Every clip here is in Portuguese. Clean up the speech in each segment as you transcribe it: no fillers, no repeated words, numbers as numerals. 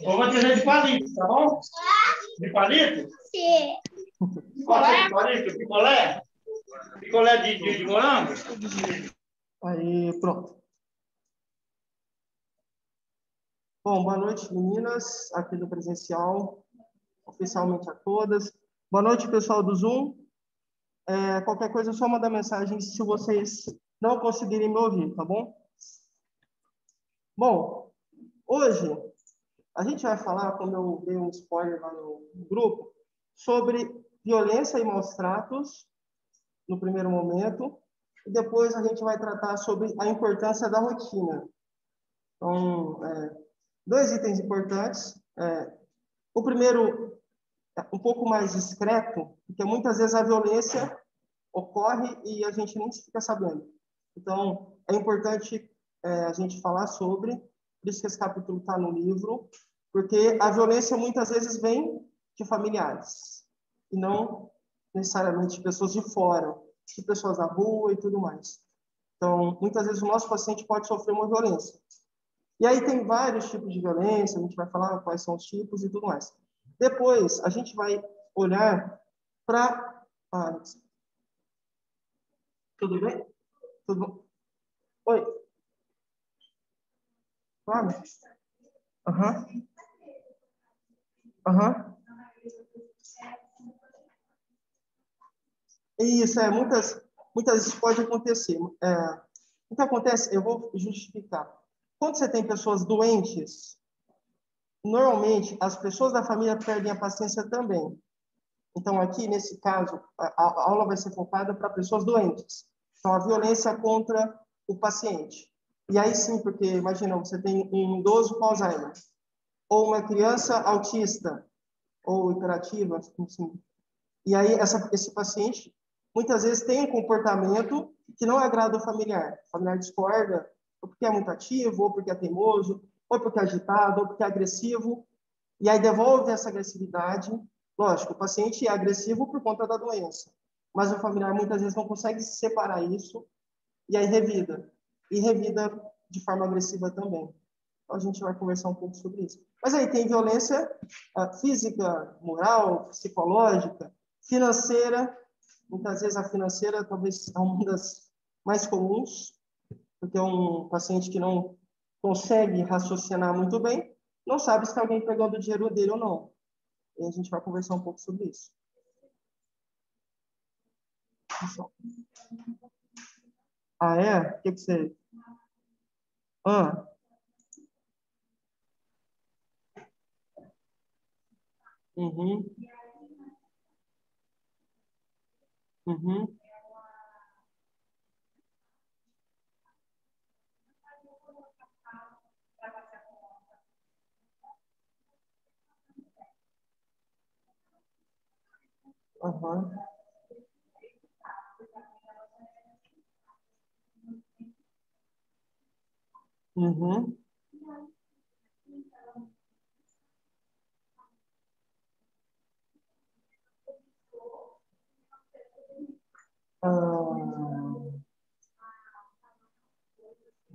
Eu vou dizer de palito, tá bom? De palito? Sim. Pode ser de palito? Picolé? Picolé de morango? Aí, pronto. Bom, boa noite, meninas, aqui do presencial, oficialmente a todas. Boa noite, pessoal do Zoom. Qualquer coisa, é só mandar mensagem se vocês não conseguirem me ouvir, tá bom? Bom, hoje a gente vai falar, como eu dei um spoiler lá no grupo, sobre violência e maus tratos, no primeiro momento, e depois a gente vai tratar sobre a importância da rotina. Então, dois itens importantes. O primeiro é um pouco mais discreto, porque muitas vezes a violência ocorre e a gente nem fica sabendo. Então, é importante a gente falar sobre, por isso que esse capítulo está no livro, porque a violência muitas vezes vem de familiares, e não necessariamente de pessoas de fora, de pessoas da rua e tudo mais. Então, muitas vezes o nosso paciente pode sofrer uma violência. E aí tem vários tipos de violência, a gente vai falar quais são os tipos e tudo mais. Depois, a gente vai olhar para... tudo bem? Tudo bom? Oi. Claro. Aham. Aham. Isso, muitas vezes pode acontecer. O que acontece, eu vou justificar. Quando você tem pessoas doentes, normalmente as pessoas da família perdem a paciência também. Então, aqui, nesse caso, a aula vai ser focada para pessoas doentes. Então, a violência contra o paciente. E aí sim, porque, imagina, você tem um idoso com Alzheimer, ou uma criança autista, ou hiperativa, assim. E aí, esse paciente, muitas vezes, tem um comportamento que não agrada ao familiar. O familiar discorda, ou porque é muito ativo, ou porque é teimoso, ou porque é agitado, ou porque é agressivo. E aí devolve essa agressividade. Lógico, o paciente é agressivo por conta da doença, mas o familiar muitas vezes não consegue separar isso, e aí revida. E revida de forma agressiva também. Então, a gente vai conversar um pouco sobre isso. Mas aí tem violência física, moral, psicológica, financeira. Muitas vezes a financeira talvez é uma das mais comuns, porque é um paciente que não consegue raciocinar muito bem, não sabe se tem alguém pegando o dinheiro dele ou não. E a gente vai conversar um pouco sobre isso. Ah, é? O que você... Uhum. Uhum. Uhum. Uhum.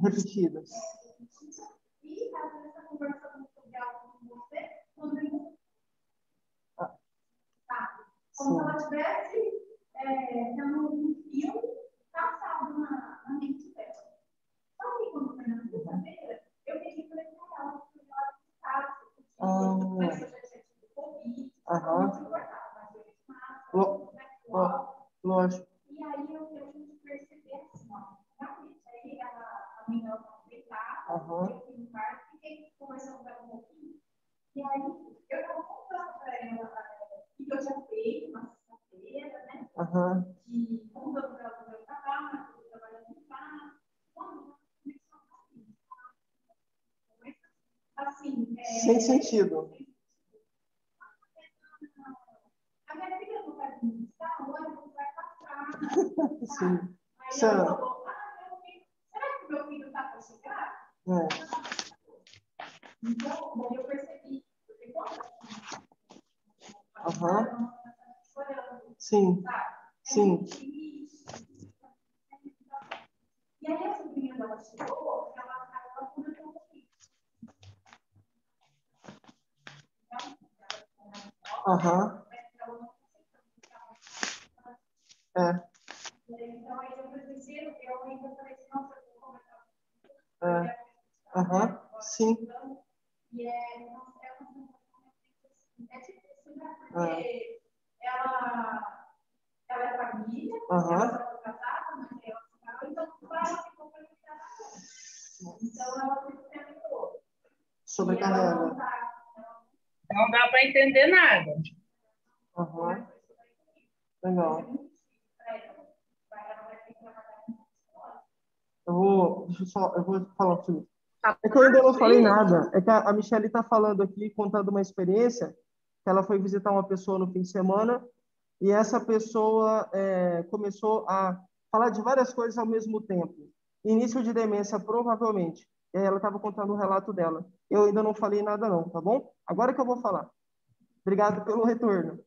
Repetidas. E às vezes está conversando sobre algo com você, quando como se ela estivesse tendo um filme passado na mente dela. Só que quando foi na sexta-feira, eu pedi para ela que ela ficasse, porque eu já tinha tido Covid, não se importava, Lógico. e aí eu pude perceber assim, ó, realmente, aí a menina estava deitada, eu fui no quarto, fiquei conversando com ela um pouquinho, e aí eu estava contando para ela o que eu tinha feito na sexta-feira, né? De contando para ela do meu trabalho, eu trabalhando em casa, quando começou a assim, sem sentido. A minha filha não vai visitar, o ônibus vai passar. Sim. Aí ela falou, será que o meu filho está para chegar? Então, daí eu percebi. Sim. Sim. E aí a sobrinha dela chegou, ela comentou comigo. Aham. É. Então, aí eu preciso, eu ainda falei assim, nossa, eu vou começar. Aham. Sim. E é difícil, né? Porque ela é família, ela está casada, mas ela separou, então ela ficou para cuidar. Então ela fica o tempo todo. Sobrecarrega. Não dá para entender nada. Aham. Legal. Eu vou falar tudo. É que eu ainda não falei nada. É que a Michelle está falando aqui, contando uma experiência, que ela foi visitar uma pessoa no fim de semana, e essa pessoa começou a falar de várias coisas ao mesmo tempo. Início de demência, provavelmente. E aí ela estava contando o relato dela. Eu ainda não falei nada não, tá bom? Agora que eu vou falar. Obrigado pelo retorno.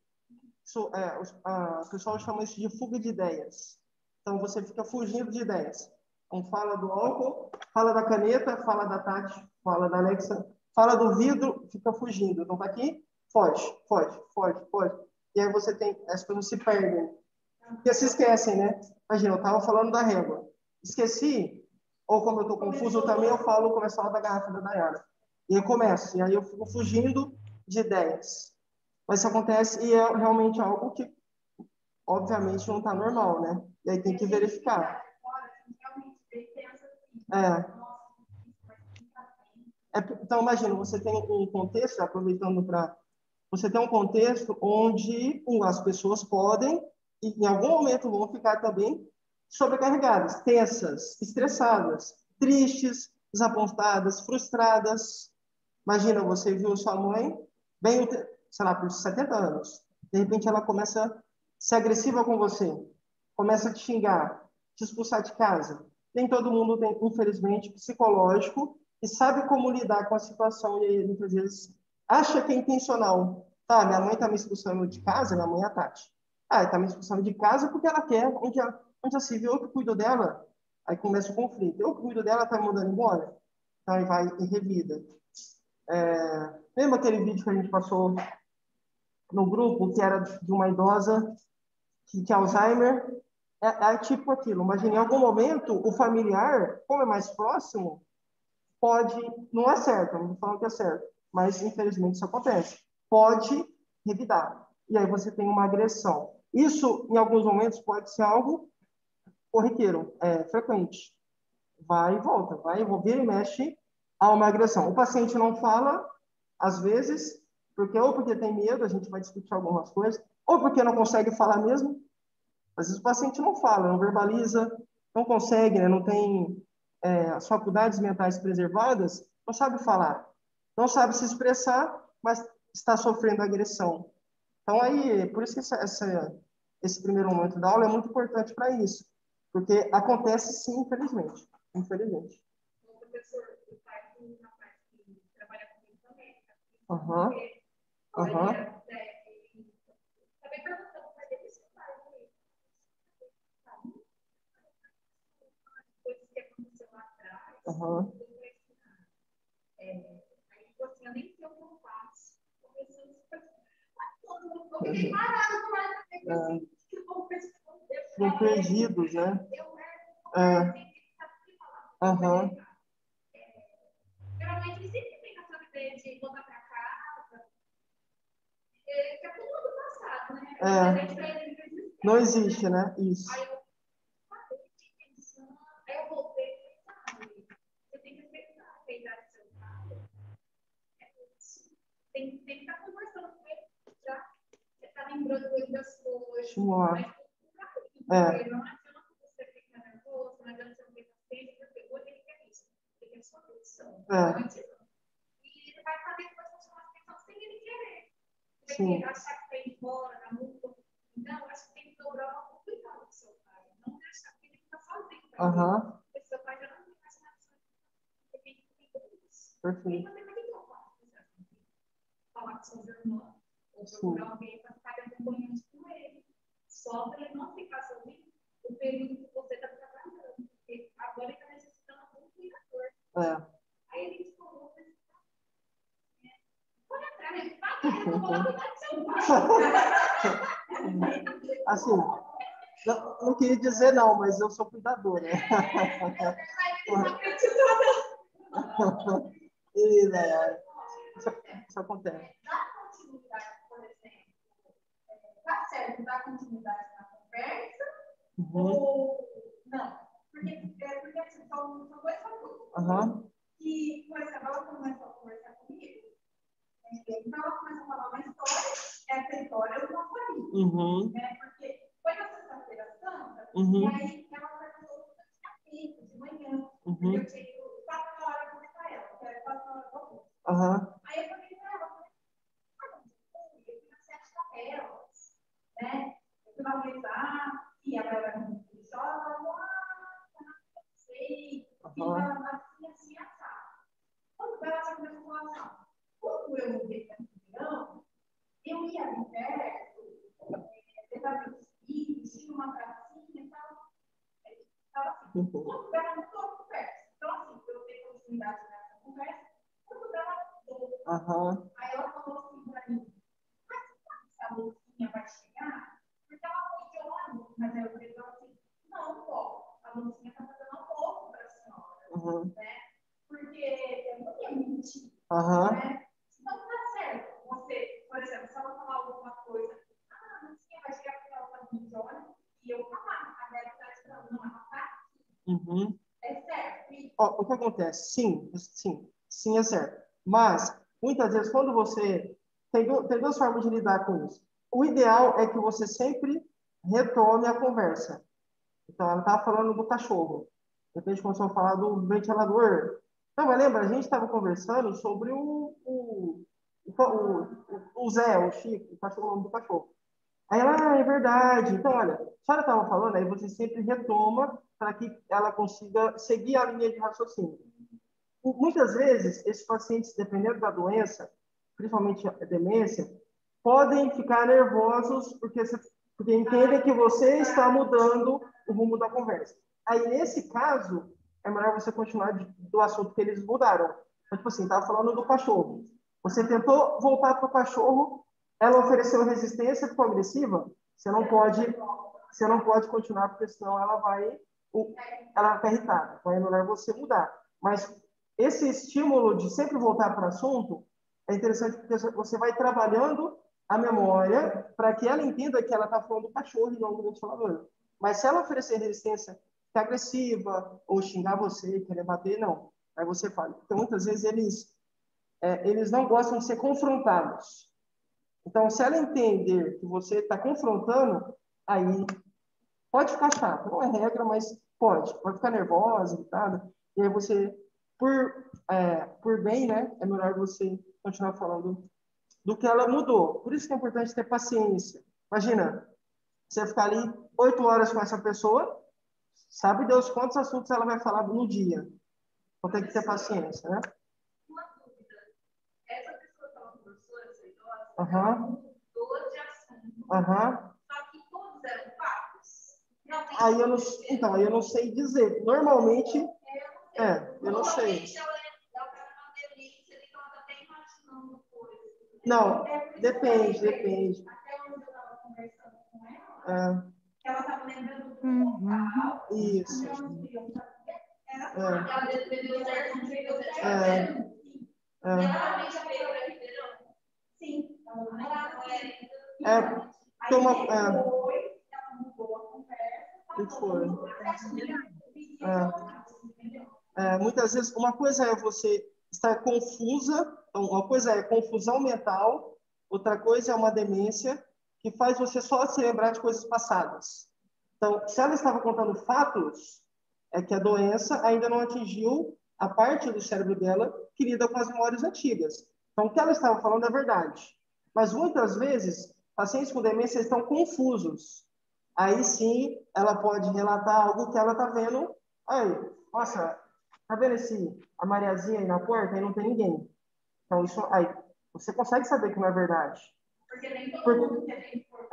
O pessoal chama isso de fuga de ideias. Então, você fica fugindo de ideias. Então, fala do álcool, fala da caneta, fala da Tati, fala da Alexa, fala do vidro, fica fugindo. Então, tá aqui, foge, foge, foge, foge. E aí você tem, as coisas se perdem. Porque se esquecem, né? Imagina, eu estava falando da régua. Esqueci, ou como eu estou confuso também, eu começo a falar da garrafa da Dayana. E aí começo, e aí eu fico fugindo de ideias. Mas isso acontece e é realmente algo que, obviamente, não está normal, né? E aí tem que verificar. Então, imagina, você tem um contexto, aproveitando para... Você tem um contexto onde as pessoas podem, e em algum momento vão ficar também sobrecarregadas, tensas, estressadas, tristes, desapontadas, frustradas. Imagina, você viu sua mãe bem, sei lá, por 70 anos. De repente ela começa a ser agressiva com você, começa a te xingar, te expulsar de casa. Nem todo mundo tem, infelizmente, psicológico e sabe como lidar com a situação e aí, muitas vezes acha que é intencional. Tá, minha mãe está me expulsando de casa, minha mãe é a Tati. Ah, está me expulsando de casa porque ela quer, onde já se vê, eu que cuido dela. Aí começa o conflito. Eu que cuido dela, está me mandando embora. Então aí vai e revida. Lembra aquele vídeo que a gente passou no grupo, que era de uma idosa que tinha Alzheimer? É tipo aquilo. Imagina, em algum momento, o familiar, como é mais próximo, pode... Não é certo, não estou falando que é certo, mas infelizmente isso acontece. Pode revidar. E aí você tem uma agressão. Isso, em alguns momentos, pode ser algo corriqueiro, frequente. Vai e volta, vai e vira e mexe a uma agressão. O paciente não fala, às vezes, porque tem medo, a gente vai discutir algumas coisas, ou porque não consegue falar mesmo. Às vezes o paciente não fala, não verbaliza, não consegue, né? Não tem as faculdades mentais preservadas, não sabe falar, não sabe se expressar, mas está sofrendo agressão. Então, aí, por isso que esse primeiro momento da aula é muito importante para isso, porque acontece sim, infelizmente. Infelizmente. O professor do pai do rapaz que trabalha comigo também. Aham. Aham. Também perguntando para ele se faz coisas que aconteceu lá atrás. Aham. Aí você nem sei o que eu faço. Começando a Ficam perdidos, né? Aham. Geralmente eles sempre têm essa ideia de voltar para casa, que é tudo do passado, né? Não existe, né? Isso. Aí eu voltei e falei, você tem que respeitar a idade do seu pai. Tem que estar conversando com ele já. Você está lembrando ele das coisas. Estimular. Não adianta você ficar nervoso, não adianta você não ter paciência, porque hoje ele quer isso. Ele quer sua atenção. E ele vai fazer que você chama atenção sem ele querer. Ele achar que está embora, na multa. Então, acho que tem que dobrar um cuidado do seu pai. Não deixar que ele fica sozinho. Porque seu pai já não tem mais relação. Você tem que cuidar disso. Perfeito. E você vai ter que falar com seus irmãos. Ou procurar alguém para ficar acompanhando com ele. Só para ele não ficar sozinho o período que você está trabalhando. Porque agora ele está necessitando de um cuidador. Aí ele falou, pode entrar, né? Vai, eu vou lá cuidar do seu Assim, não queria dizer não, mas eu sou cuidadora. E, né, isso acontece. Dá continuidade, por exemplo. Tá certo, dá continuidade na conversa? Ou não? Porque assim, são dois fatores. E, por exemplo, ela começou a conversar comigo. Então, ela começa a falar uma história, essa história eu não sabia. Né? Porque foi na sexta-feira santa, e aí ela perguntou se eu tinha feito de manhã. Eu tinha que 4 horas para buscar ela, que era 4 horas do almoço. Aí eu falei para ela, eu fui nas 7 tabelas, né? Eu fui valorizar, e ela era muito religiosa, ela falou, não sei, assim, assado. Quando ela começou a falar, quando eu mudei para Ribeirão, eu ia ali perto, levava os filhos, tinha uma pracinha e tal. Estava assim, quando ela mudou perto. Então, assim, eu dei continuidade nessa conversa, quando ela mudou. Aí ela falou assim para mim, mas essa mocinha vai chegar? Porque ela foi de ônibus, mas eu falei assim, não, pô, a mocinha está fazendo almoço para a senhora, né? Porque eu não ia mentir, né? Então, tá certo. Você, por exemplo, se ela falar alguma coisa, a mocinha vai chegar porque ela está de ônibus e eu falar, a Débora está esperando, não, ela está aqui. É certo? O que acontece? Sim, é certo. Mas, muitas vezes, quando você... Tem duas formas de lidar com isso. O ideal é que você sempre retome a conversa. Então, ela estava falando do cachorro. De repente, começou a falar do ventilador. Não, mas lembra, a gente estava conversando sobre o Zé, o Chico, o cachorro, o nome do cachorro. Aí ela, é verdade. Então, olha, a senhora estava falando, aí você sempre retoma para que ela consiga seguir a linha de raciocínio. Muitas vezes, esses pacientes, dependendo da doença, principalmente a demência, podem ficar nervosos porque entendem que você está mudando o rumo da conversa. Aí, nesse caso, é melhor você continuar do assunto que eles mudaram. Então, tipo assim, estava falando do cachorro. Você tentou voltar para o cachorro, ela ofereceu resistência, ficou agressiva, você não pode continuar, porque senão ela vai ficar irritada. Então, é melhor você mudar. Mas esse estímulo de sempre voltar para o assunto é interessante porque você vai trabalhando a memória para que ela entenda que ela está falando do cachorro e não do ventilador. Mas se ela oferecer resistência, ficar agressiva ou xingar você, querer bater, não. Aí você fala. Porque muitas vezes eles não gostam de ser confrontados. Então, se ela entender que você está confrontando, aí pode ficar chato. Não é regra, mas pode ficar nervosa, irritada. E aí você, por bem, né, é melhor você continuar falando do que ela mudou. Por isso que é importante ter paciência. Imagina, você ficar ali 8 horas com essa pessoa, sabe Deus quantos assuntos ela vai falar no dia. Então tem que ter paciência, né? Uma dúvida. Essa pessoa que ela conversou, essa idosa, mudou de assunto. Só que todos eram fatos. Aí eu não sei dizer. Normalmente, eu não sei. Não, depende. Até onde eu estava conversando com ela, ela estava lembrando do local. Isso. Ela defendeu certo, não defendeu certo. E ela também já veio para Ribeirão? Sim. Ela morava Aí depois, ela mudou a conversa. Muitas vezes, uma coisa é você estar confusa, uma coisa é confusão mental, outra coisa é uma demência que faz você só se lembrar de coisas passadas. Então, se ela estava contando fatos, é que a doença ainda não atingiu a parte do cérebro dela que lida com as memórias antigas. Então, o que ela estava falando é verdade. Mas, muitas vezes, pacientes com demência estão confusos. Aí, sim, ela pode relatar algo que ela está vendo. Aí, nossa, tá vendo a Mariazinha aí na porta? Aí não tem ninguém. Então, isso aí, você consegue saber que não é verdade. Porque nem todo mundo que é importante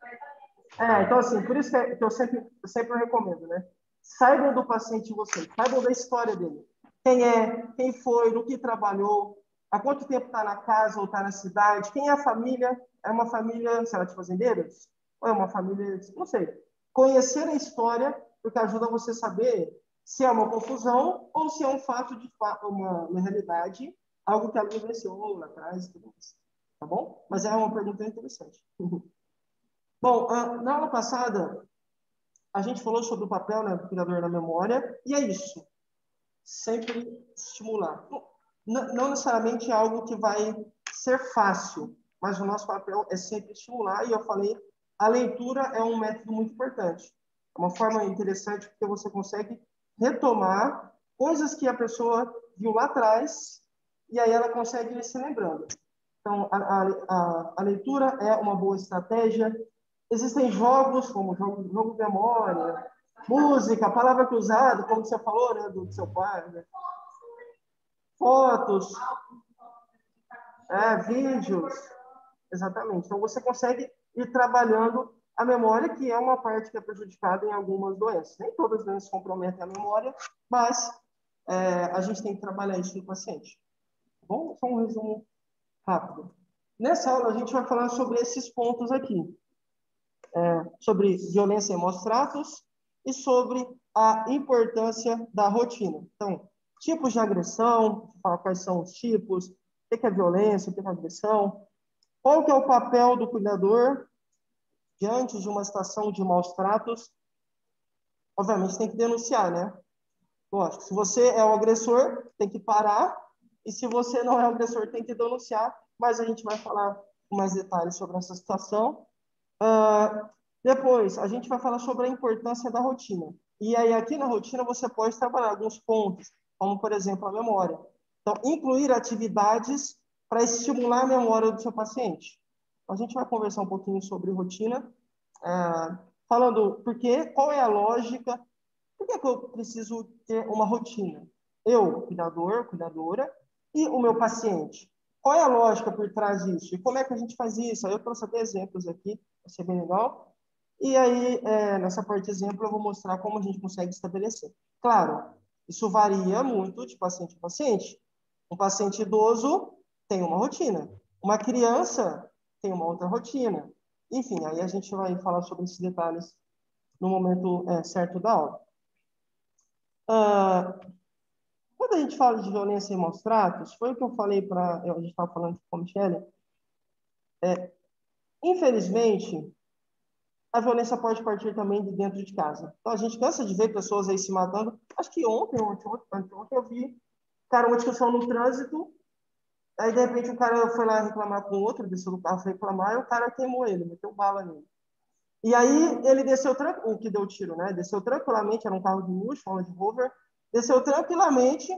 vai saber. Então, assim, por isso que eu sempre recomendo, né? Saibam do paciente de vocês, saibam da história dele. Quem é, quem foi, no que trabalhou. há quanto tempo está na casa ou está na cidade, quem é a família, é uma família, sei lá, de fazendeiros? Ou é uma família, não sei. Conhecer a história, porque ajuda você a saber se é uma confusão ou se é um fato de fato, uma realidade, algo que alguém vivenciou lá atrás, tudo mais. Tá bom? Mas é uma pergunta interessante. Bom, na aula passada, a gente falou sobre o papel, né, do cuidador na memória, e é isso. Sempre estimular. Não necessariamente é algo que vai ser fácil, mas o nosso papel é sempre estimular, e eu falei, a leitura é um método muito importante. É uma forma interessante porque você consegue retomar coisas que a pessoa viu lá atrás, e aí ela consegue ir se lembrando. Então, a leitura é uma boa estratégia. Existem jogos, como jogo de memória, música, palavra cruzada, como você falou, né, do seu pai, né? Fotos, vídeos, exatamente. Então, você consegue ir trabalhando a memória, que é uma parte que é prejudicada em algumas doenças. Nem todas as doenças comprometem a memória, mas a gente tem que trabalhar isso no paciente. Tá bom? Só um resumo rápido. Nessa aula, a gente vai falar sobre esses pontos aqui. Sobre violência em maus tratos e sobre a importância da rotina. Então, tipos de agressão, falar quais são os tipos, o que é violência, o que é agressão, qual que é o papel do cuidador diante de uma situação de maus tratos. Obviamente, tem que denunciar, né? Lógico, se você é o agressor, tem que parar, e se você não é o agressor, tem que denunciar, mas a gente vai falar com mais detalhes sobre essa situação. Depois, a gente vai falar sobre a importância da rotina. E aí, aqui na rotina, você pode trabalhar alguns pontos, como, por exemplo, a memória. Então, incluir atividades para estimular a memória do seu paciente. A gente vai conversar um pouquinho sobre rotina, falando qual é a lógica, por que eu preciso ter uma rotina? Eu, cuidador, cuidadora, e o meu paciente. Qual é a lógica por trás disso? E como é que a gente faz isso? Aí eu trouxe até exemplos aqui, vai ser bem legal. E aí, nessa parte de exemplo, eu vou mostrar como a gente consegue estabelecer. Claro, isso varia muito de paciente a paciente. Um paciente idoso tem uma rotina. Uma criança tem uma outra rotina. Enfim, aí a gente vai falar sobre esses detalhes no momento certo da aula. Quando a gente fala de violência e maus tratos, foi o que eu falei a gente estava falando com a Michelle. Infelizmente, a violência pode partir também de dentro de casa. Então, a gente cansa de ver pessoas aí se matando. Acho que ontem eu vi, cara, uma discussão no trânsito, aí, de repente, o cara foi lá reclamar com o outro, desceu do carro, foi reclamar, e o cara queimou ele, meteu bala nele. E aí, ele desceu, o que deu o tiro, né? Desceu tranquilamente, era um carro de luxo, uma Land Rover, desceu tranquilamente,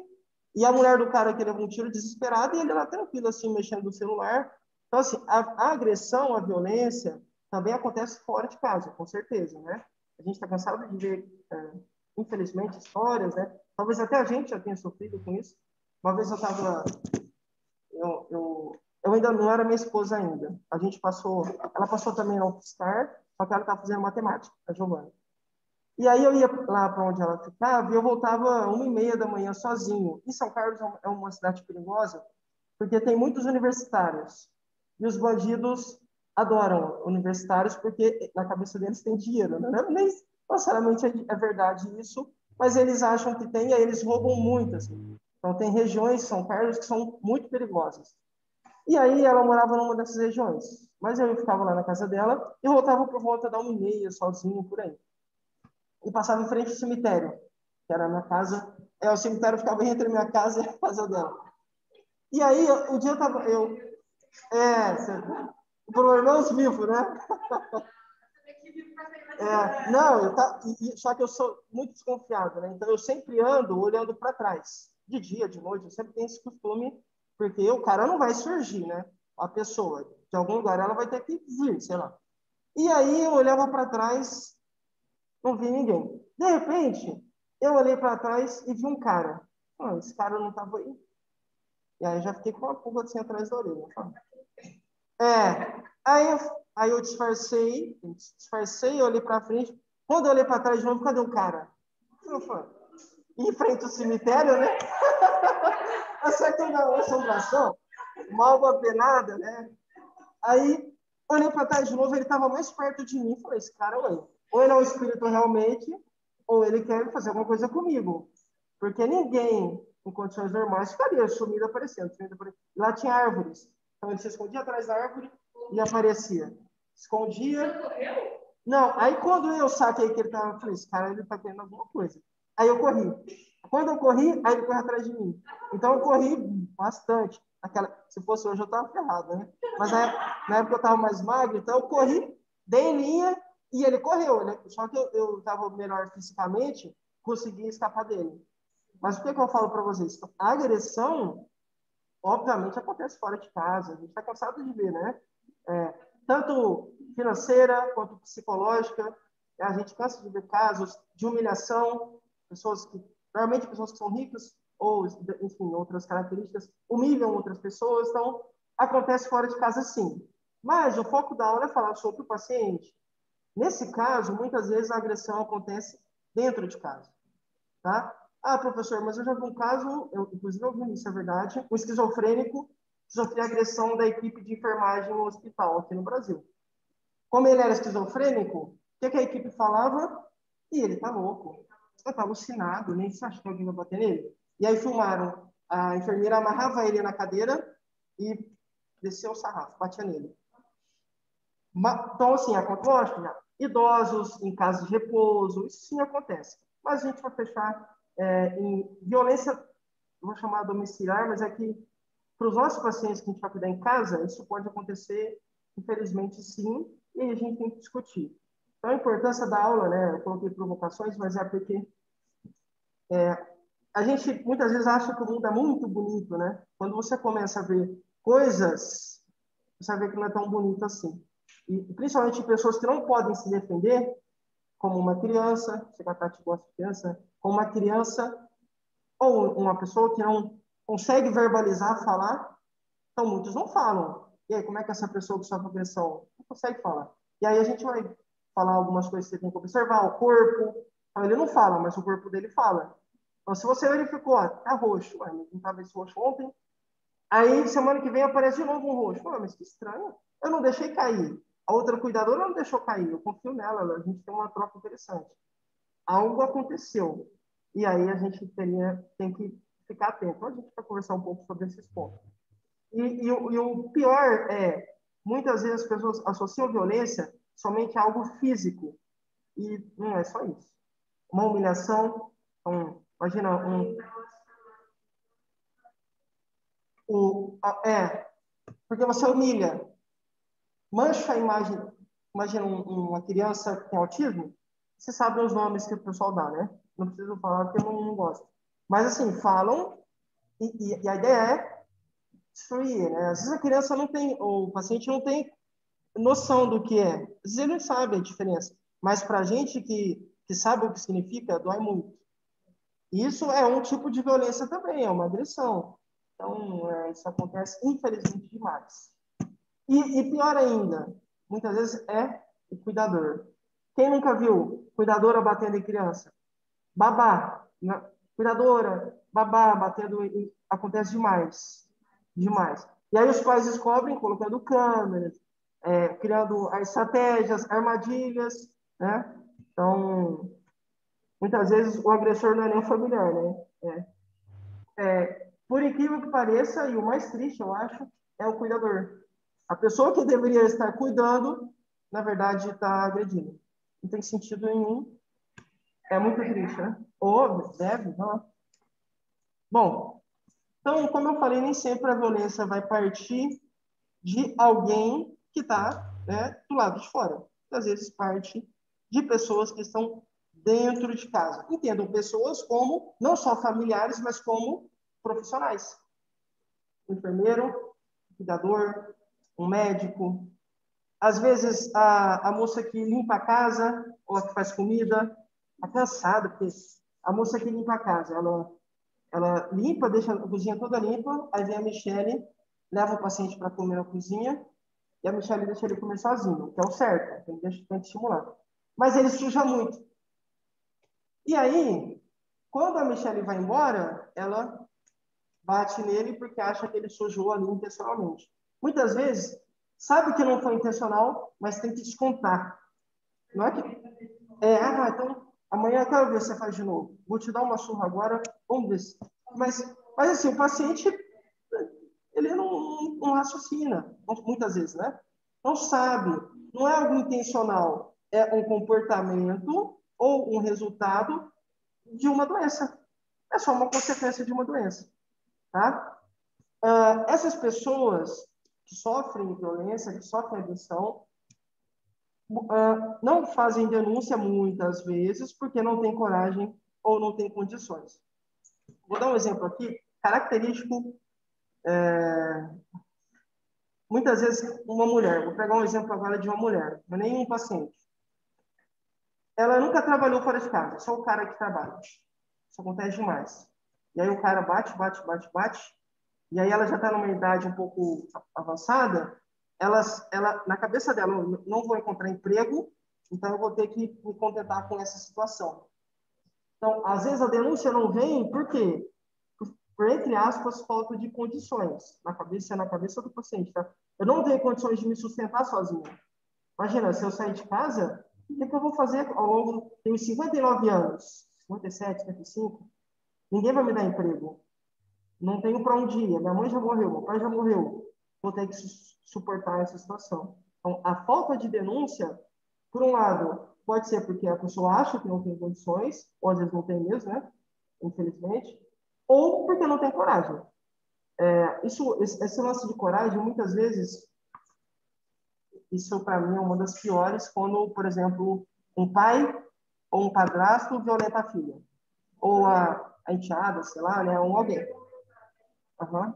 e a mulher do cara que levou um tiro desesperada, e ele lá tranquilo, assim, mexendo no celular. Então, assim, a agressão, a violência, também acontece fora de casa, com certeza, né? A gente está cansado de ver, infelizmente, histórias, né? Talvez até a gente já tenha sofrido com isso. Uma vez eu estava... Eu ainda não era minha esposa ainda. Ela passou também na UFSCar, só que ela estava fazendo matemática, a Giovana. E aí eu ia lá para onde ela ficava e eu voltava 1h30 da manhã sozinho. E São Carlos é uma cidade perigosa porque tem muitos universitários. E os bandidos adoram universitários porque na cabeça deles tem dinheiro. Né? Nem necessariamente é verdade isso, mas eles acham que tem e aí eles roubam muito. Assim. Então tem regiões de São Carlos que são muito perigosas. E aí ela morava numa dessas regiões. Mas eu ficava lá na casa dela e voltava por volta da 1h30, sozinho, por aí. E passava em frente ao cemitério, que era a minha casa. O cemitério ficava entre a minha casa e a casa dela. E aí, o dia eu tava... o problema é os vivos, né? Só que eu sou muito desconfiado, né? Então, eu sempre ando olhando para trás. De dia, de noite, eu sempre tenho esse costume, porque o cara não vai surgir, né? A pessoa, de algum lugar, ela vai ter que vir, sei lá. E aí, eu olhava para trás, não vi ninguém. De repente, eu olhei para trás e vi um cara. Esse cara não estava aí. E aí, eu já fiquei com uma pulga assim atrás da orelha. Aí eu disfarcei, olhei para frente. Quando eu olhei para trás de novo, cadê o cara? Eu falei, em frente ao cemitério, né? Essa aqui é uma assombração. mal apenada, né? Aí, olhei para trás de novo, ele estava mais perto de mim. Falei, esse cara, ou ele é um espírito realmente, ou ele quer fazer alguma coisa comigo. Porque ninguém, em condições normais, ficaria sumido aparecendo. Lá tinha árvores. Então, ele se escondia atrás da árvore e aparecia. Escondia. Não, aí quando eu saquei que ele estava, falei, esse cara, ele está querendo alguma coisa. Aí eu corri. Quando eu corri, aí ele correu atrás de mim. Então, eu corri bastante. Se fosse hoje, eu estava ferrado, né? Mas na época eu estava mais magro, então eu corri, dei em linha e ele correu, né? Só que eu estava melhor fisicamente, consegui escapar dele. Mas o que eu falo para vocês? A agressão, obviamente, acontece fora de casa. A gente está cansado de ver, né? Tanto financeira quanto psicológica. A gente cansa de ver casos de humilhação, normalmente pessoas que são ricas ou, enfim, outras características, humilham outras pessoas. Então, acontece fora de casa, sim. Mas o foco da aula é falar sobre o paciente. Nesse caso, muitas vezes a agressão acontece dentro de casa, tá? Ah, professor, mas eu já vi um caso, inclusive eu vi isso, é verdade, um esquizofrênico sofreu agressão da equipe de enfermagem no hospital aqui no Brasil. Como ele era esquizofrênico, o que a equipe falava? E ele tá louco, ele tá alucinado, nem se acha que alguém vai bater nele. E aí filmaram, a enfermeira amarrava ele na cadeira e desceu o sarrafo, batia nele. Então, assim, acontece, idosos em casos de repouso, isso sim acontece. Mas a gente vai fechar em violência, vou chamar domiciliar, mas é que para os nossos pacientes que a gente vai cuidar em casa, isso pode acontecer, infelizmente, sim, e a gente tem que discutir. Então, a importância da aula, né, eu coloquei provocações, mas é porque a gente muitas vezes acha que o mundo é muito bonito, né? Quando você começa a ver coisas, você vai ver que não é tão bonito assim. E principalmente pessoas que não podem se defender, como uma criança, você vai de criança, como uma criança ou uma pessoa que não consegue verbalizar, falar, então muitos não falam. E aí, como é que essa pessoa que sofre agressão não consegue falar? E aí a gente vai falar algumas coisas que você tem que observar, o corpo. Então, ele não fala, mas o corpo dele fala. Então, se você verificou, ó, tá roxo, não estava esse roxo ontem, aí semana que vem aparece de novo um roxo. Mas que estranho. Eu não deixei cair. A outra cuidadora não deixou cair. Eu confio nela, a gente tem uma troca interessante. Algo aconteceu. E aí a gente tem que ficar atento. Então, a gente vai conversar um pouco sobre esses pontos. E o pior é, muitas vezes as pessoas associam violência somente a algo físico. E não é só isso. Uma humilhação, imagina porque você humilha, mancha a imagem. Imagina uma criança que tem autismo, você sabe os nomes que o pessoal dá, né? Não preciso falar porque eu não gosto. Mas, assim, falam, e a ideia é destruir, né? Às vezes a criança não tem, ou o paciente não tem noção do que é. Às vezes ele não sabe a diferença. Mas para a gente que sabe o que significa, dói muito. Isso é um tipo de violência também, é uma agressão. Então, isso acontece, infelizmente, demais. E pior ainda, muitas vezes é o cuidador. Quem nunca viu cuidadora batendo em criança? Babá, né? Cuidadora, babá batendo, acontece demais. Demais. E aí os pais descobrem colocando câmeras, criando estratégias, armadilhas, né? Então, muitas vezes o agressor não é nem um familiar, né? Por incrível que pareça, e o mais triste, eu acho, é o cuidador. A pessoa que deveria estar cuidando, na verdade, está agredindo. Não tem sentido nenhum. É muito triste, né? Ou deve, não. Bom, então, como eu falei, nem sempre a violência vai partir de alguém que está, né, do lado de fora. Às vezes parte de pessoas que estão dentro de casa. Entendam pessoas como, não só familiares, mas como profissionais. Um enfermeiro, um cuidador, um médico. Às vezes, a moça que limpa a casa, ou a que faz comida, está cansada, porque a moça que limpa a casa, ela limpa, deixa a cozinha toda limpa, aí vem a Michele, leva o paciente para comer na cozinha, e a Michele deixa ele comer sozinho, que é o certo, tem que estimular. Mas ele suja muito. E aí, quando a Michele vai embora, ela bate nele porque acha que ele sujou ali intencionalmente. Muitas vezes, sabe que não foi intencional, mas tem que descontar. Não é que... então, amanhã eu quero ver se você faz de novo. Vou te dar uma surra agora, vamos ver se... Mas assim, o paciente, ele não raciocina, muitas vezes, né? Não sabe, não é algo intencional, é um comportamento ou um resultado de uma doença. É só uma consequência de uma doença, tá? Essas pessoas que sofrem violência, que sofrem agressão, não fazem denúncia muitas vezes porque não tem coragem ou não tem condições. Vou dar um exemplo aqui, característico. Muitas vezes, uma mulher, vou pegar um exemplo agora de uma mulher, não é nem um paciente. Ela nunca trabalhou fora de casa, só o cara que trabalha. Isso acontece demais. E aí o cara bate, e aí ela já está numa idade um pouco avançada, ela, na cabeça dela, eu não vou encontrar emprego, então eu vou ter que me contentar com essa situação. Então, às vezes a denúncia não vem, por quê? Por, entre aspas, falta de condições. Na cabeça do paciente, tá? Eu não tenho condições de me sustentar sozinho. Imagina, se eu sair de casa, o que eu vou fazer ao longo... Tenho 59 anos, 57, 55, ninguém vai me dar emprego. Não tenho para onde ir. Minha mãe já morreu, meu pai já morreu. Vou ter que suportar essa situação. Então, a falta de denúncia, por um lado, pode ser porque a pessoa acha que não tem condições, ou às vezes não tem mesmo, né? Infelizmente. Ou porque não tem coragem. Esse lance de coragem, muitas vezes, isso para mim é uma das piores, quando, por exemplo, um pai ou um padrasto violenta a filha. Ou a enteada, sei lá, né? Ou alguém. Aham.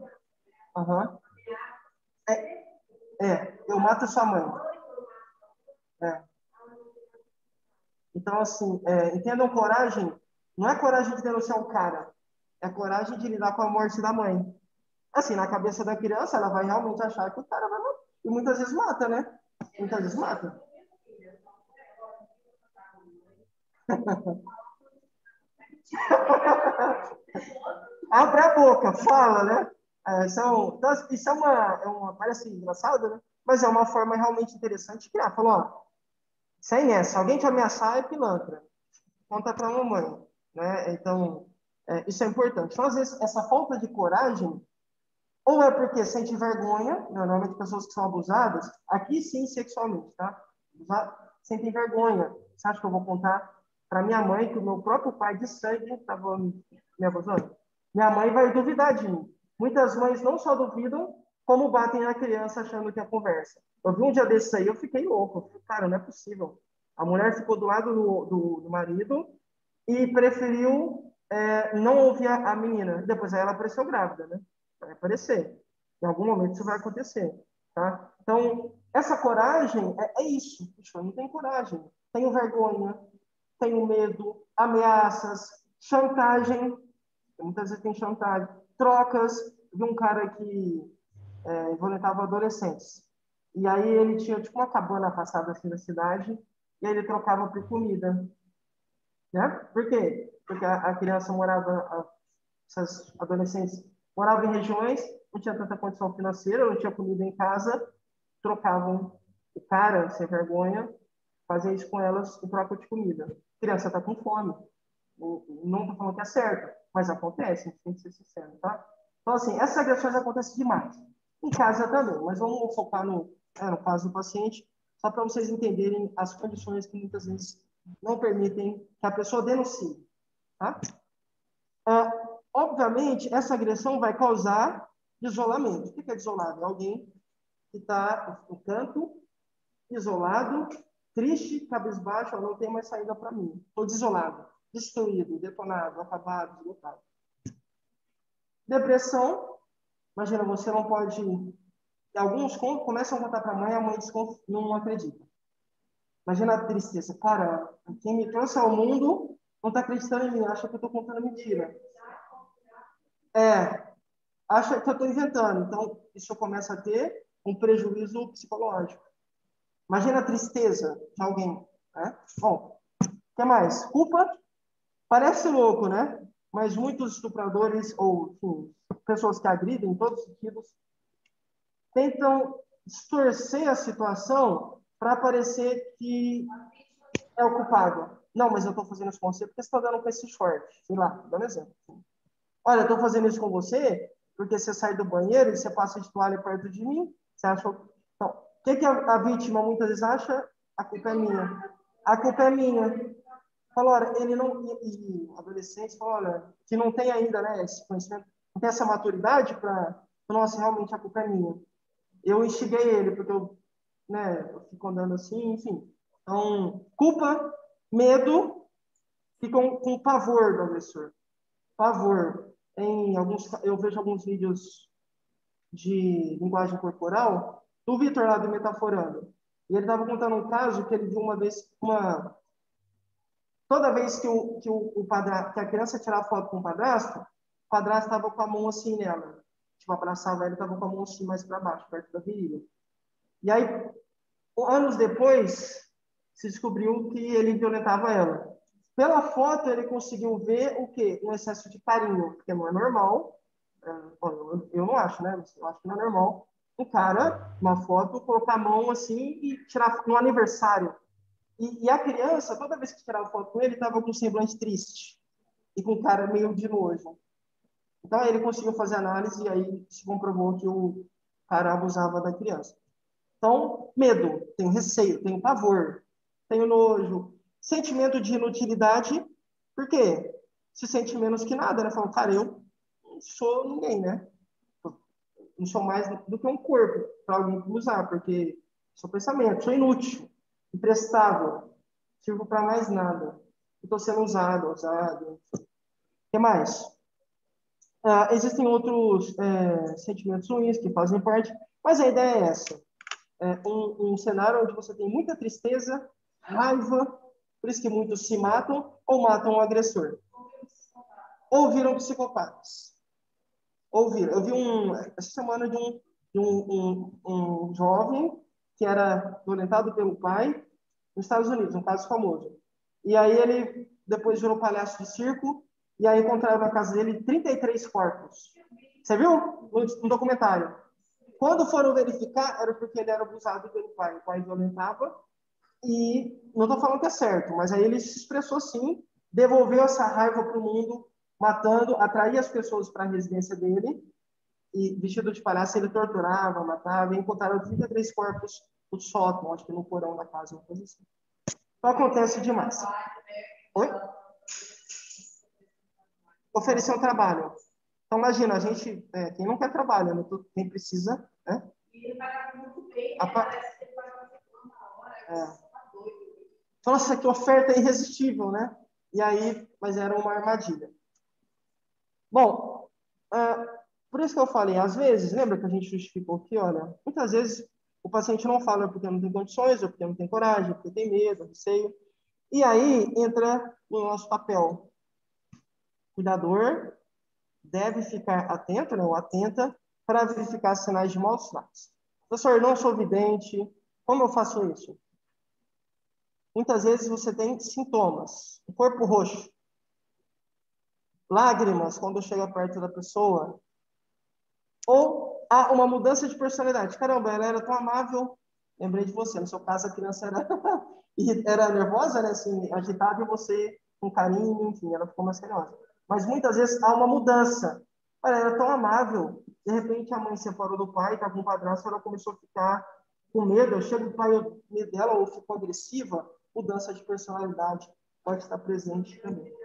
Eu mato sua mãe. Então, assim, entendam coragem, não é coragem de denunciar o cara, é coragem de lidar com a morte da mãe. Assim, na cabeça da criança, ela vai realmente achar que o cara vai matar. E muitas vezes mata, né? Muitas vezes mata. Abre a boca, fala, né? Isso parece engraçado, né? Mas é uma forma realmente interessante de criar. Falou, ó, sem nessa, alguém te ameaçar é pilantra. Conta para a mamãe, né? Então, isso é importante. Então, às vezes, essa falta de coragem, ou é porque sente vergonha, normalmente pessoas que são abusadas, aqui sim sexualmente, tá? Sentem vergonha. Você acha que eu vou contar para minha mãe que o meu próprio pai de sangue estava me abusando? Minha mãe vai duvidar de mim. Muitas mães não só duvidam, como batem na criança achando que é conversa. Eu vi um dia desses aí, eu fiquei louco. Eu falei, cara, não é possível. A mulher ficou do lado do marido e preferiu não ouvir a menina. Depois aí ela apareceu grávida, né? Vai aparecer. Em algum momento isso vai acontecer, tá? Então, essa coragem é isso. Puxa, eu não tenho coragem. Tenho vergonha, tenho medo, ameaças, chantagem. Muitas vezes tem chantagem. Trocas. Vi um cara que violentava adolescentes. E aí ele tinha tipo uma cabana passada assim na cidade e aí ele trocava por comida. Né? Por quê? Porque a criança morava, essas adolescentes moravam em regiões, não tinha tanta condição financeira, não tinha comida em casa, trocavam o cara, sem vergonha, fazia isso com elas em troca de comida. A criança está com fome. Não estou falando que é certo, mas acontece, a gente tem que ser sincero, tá? Então, assim, essas agressões acontecem demais. Em casa também, mas vamos focar no caso do paciente, só para vocês entenderem as condições que muitas vezes não permitem que a pessoa denuncie. Tá? Obviamente, essa agressão vai causar isolamento. O que é isolado? É alguém que está no canto, isolado, triste, cabisbaixo, não tem mais saída para mim. Estou desolado, destruído, detonado, acabado, esgotado. Depressão, imagina, você não pode... Alguns começam a contar para a mãe não acredita. Imagina a tristeza. Cara, quem me trouxe ao mundo não está acreditando em mim, acha que eu estou contando mentira. Acha que eu estou inventando. Então, isso começa a ter um prejuízo psicológico. Imagina a tristeza de alguém. Né? Bom, o que mais? Culpa. Parece louco, né? mas muitos estupradores ou, enfim, pessoas que agridem em todos os sentidos tentam distorcer a situação para parecer que é o culpado. Não, mas eu estou fazendo isso com você porque você está dando com esse short. Sei lá, dando exemplo. Olha, eu estou fazendo isso com você porque você sai do banheiro e você passa de toalha perto de mim. Você acha... Então, o que a vítima muitas vezes acha? A culpa é minha. A culpa é minha. Falou, olha, ele não... E adolescentes falam, olha, que não tem ainda, né, esse conhecimento, não tem essa maturidade para... Nossa, realmente a culpa é minha. Eu instiguei ele, porque eu fico andando assim, enfim. Então, culpa, medo e com pavor do agressor. Pavor. Eu vejo alguns vídeos de linguagem corporal do Vitor lá do Metaforando. E ele estava contando um caso que ele viu uma vez toda vez que que a criança tirava foto com o padrasto estava com a mão assim nela. Tipo, abraçava ele, estava com a mão assim mais para baixo, perto da virilha. E aí, anos depois, se descobriu que ele violentava ela. Pela foto, ele conseguiu ver o quê? Um excesso de carinho, porque não é normal. Eu não acho, né? Eu acho que não é normal um cara, uma foto, colocar a mão assim e tirar no aniversário. E a criança, toda vez que tirava foto com ele, estava com um semblante triste e com cara meio de nojo. Então, aí ele conseguiu fazer análise e aí se comprovou que o cara abusava da criança. Então, medo, tenho receio, tenho pavor, tenho nojo, sentimento de inutilidade, por quê? Se sente menos que nada, né? Fala, cara, eu não sou ninguém, né? Não sou mais do que um corpo para alguém usar, porque sou pensamento, sou inútil, imprestável, sirvo para mais nada. Estou sendo usado. O que mais? Existem outros sentimentos ruins que fazem parte, mas a ideia é essa. Um cenário onde você tem muita tristeza, raiva, por isso que muitos se matam ou matam o agressor. Ou viram psicopatas. Eu vi essa semana de um jovem que era violentado pelo pai nos Estados Unidos, um caso famoso. E aí ele depois virou palhaço de circo e aí encontraram na casa dele 33 corpos. Você viu? No documentário. Quando foram verificar, era porque ele era abusado pelo pai. O pai violentava e não estou falando que é certo, mas aí ele se expressou assim, devolveu essa raiva para o mundo, matando, atraía as pessoas para a residência dele e vestido de palhaço ele torturava, matava e encontraram 33 corpos no sótão, acho que no porão da casa, uma coisa assim. Então acontece demais. Oi? Oferecer um trabalho. Então imagina, a gente, quem não quer trabalho, né? Quem precisa, né? E ele pagava muito bem, né? Parece que ele pagava uma hora, Nossa, que oferta irresistível, né? E aí, mas era uma armadilha. Bom, por isso que eu falei, às vezes, lembra que a gente justificou aqui, olha, muitas vezes o paciente não fala porque não tem condições, ou porque não tem coragem, ou porque tem medo, receio. E aí entra no nosso papel. O cuidador deve ficar atento, né, ou atenta, para verificar sinais de maus tratos. Professor, eu não sou vidente, como eu faço isso? Muitas vezes você tem sintomas, o corpo roxo, lágrimas quando chega perto da pessoa, ou há uma mudança de personalidade. Caramba, ela era tão amável, lembrei de você, no seu caso a criança era nervosa, né, assim, agitada, e você com carinho, enfim, ela ficou mais carinhosa. Mas muitas vezes há uma mudança. Ela era tão amável, de repente a mãe se separou do pai, estava com o padrasto, ela começou a ficar com medo, eu chego o pai, o medo dela, ou ficou agressiva, mudança de personalidade pode estar presente também.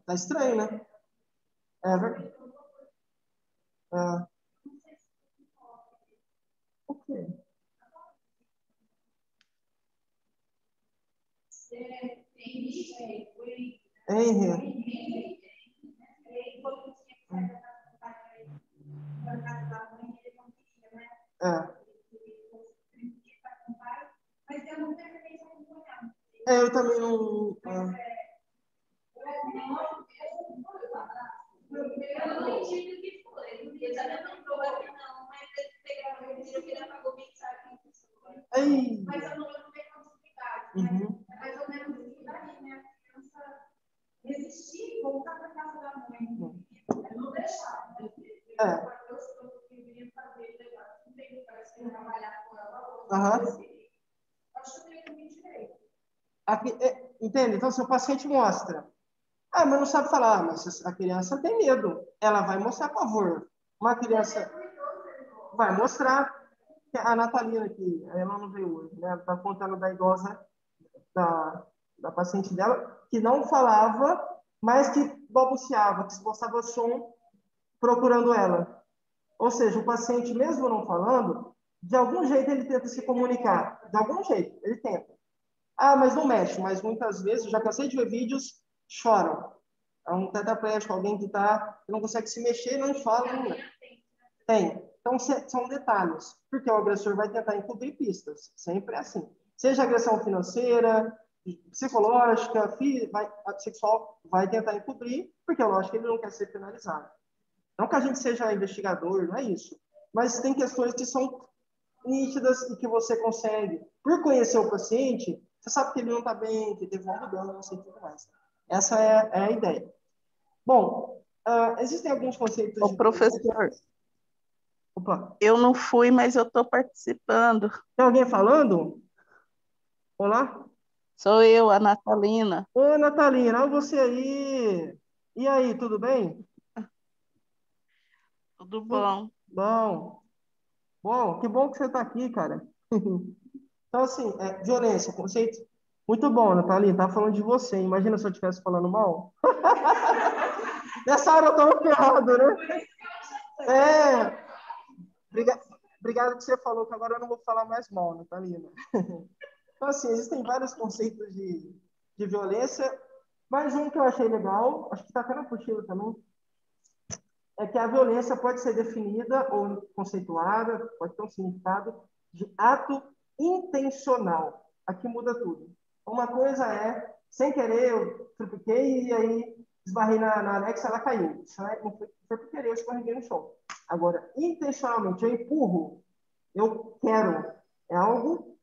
Tá estranho, né? É verdade. Ok. Henry. Eu também não. Eu não entendi o que foi. Ele já não falou que não, mas ele pegava, ele apagou mensagem. Ei. Mas eu não tenho como explicar. Aqui, entende? Então, se o paciente mostra, mas não sabe falar, mas a criança tem medo, ela vai mostrar pavor. Uma criança vai mostrar. A Natalina aqui, ela não veio hoje, né? Ela está contando da idosa, da paciente dela, que não falava, mas que balbuciava, que esboçava som procurando ela. Ou seja, o paciente, mesmo não falando, de algum jeito ele tenta se comunicar. De algum jeito, ele tenta. Mas não mexe. Mas muitas vezes, já cansei de ver vídeos, choram. É um tetraplégico, alguém que não consegue se mexer, não fala. Não. Tem. Então, são detalhes. Porque o agressor vai tentar encobrir pistas. Sempre é assim. Seja agressão financeira, psicológica, sexual, vai tentar encobrir, porque é lógico que ele não quer ser penalizado. Não que a gente seja investigador, não é isso. Mas tem questões que são nítidas e que você consegue. Por conhecer o paciente, você sabe que ele não está bem, que teve uma mudança e tudo mais. Essa é a ideia. Bom, existem alguns conceitos... Ô, professor, Opa. Eu não fui, mas eu estou participando. Tem alguém falando? Olá? Sou eu, a Natalina. Ô, Natalina, olha você aí. E aí, tudo bem? Tudo bom. Bom, que bom que você está aqui, cara. Então, assim, violência, conceito muito bom, Natalina. Tá falando de você. Imagina se eu estivesse falando mal. Nessa hora eu tô ferrado, né? Obrigado que você falou, que agora eu não vou falar mais mal, Natalina. Então, assim, existem vários conceitos de violência, mas um que eu achei legal, acho que está até na apostila também, é que a violência pode ser definida ou conceituada, pode ter um significado de ato intencional. Aqui muda tudo. Uma coisa é, sem querer, eu tropiquei e aí esbarrei na Alexa, ela caiu. Isso não foi por querer, eu escorreguei no chão. Agora, intencionalmente, eu empurro, eu quero, é algo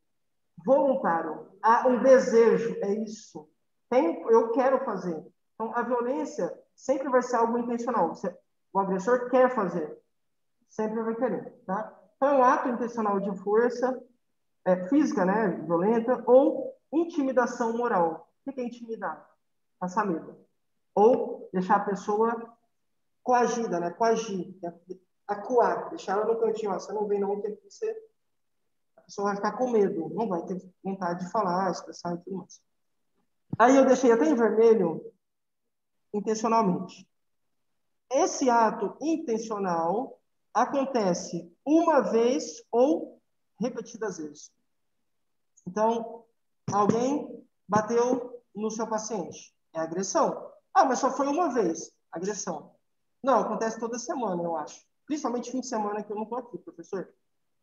voluntário. Há um desejo, é isso. Eu quero fazer. Então, a violência sempre vai ser algo intencional. O agressor quer fazer, sempre vai querer, tá? Então, é um ato intencional de força física, né, violenta, ou intimidação moral. O que é intimidar? Passar medo. Ou deixar a pessoa coagida, né, coagir, acuar, deixar ela no cantinho, você não vem não, tem que ser... A pessoa vai ficar com medo, não vai ter vontade de falar, expressar e tudo mais. Aí eu deixei até em vermelho, intencionalmente. Esse ato intencional acontece uma vez ou repetidas vezes. Então, alguém bateu no seu paciente. É agressão. Mas só foi uma vez. Agressão. Não, acontece toda semana, eu acho. Principalmente fim de semana que eu não estou aqui, professor.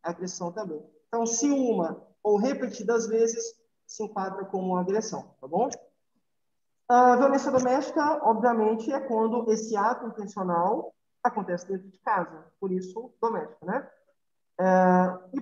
É agressão também. Então, se uma ou repetidas vezes, se enquadra como uma agressão, tá bom? A violência doméstica, obviamente, é quando esse ato intencional acontece dentro de casa, por isso, doméstico, né? E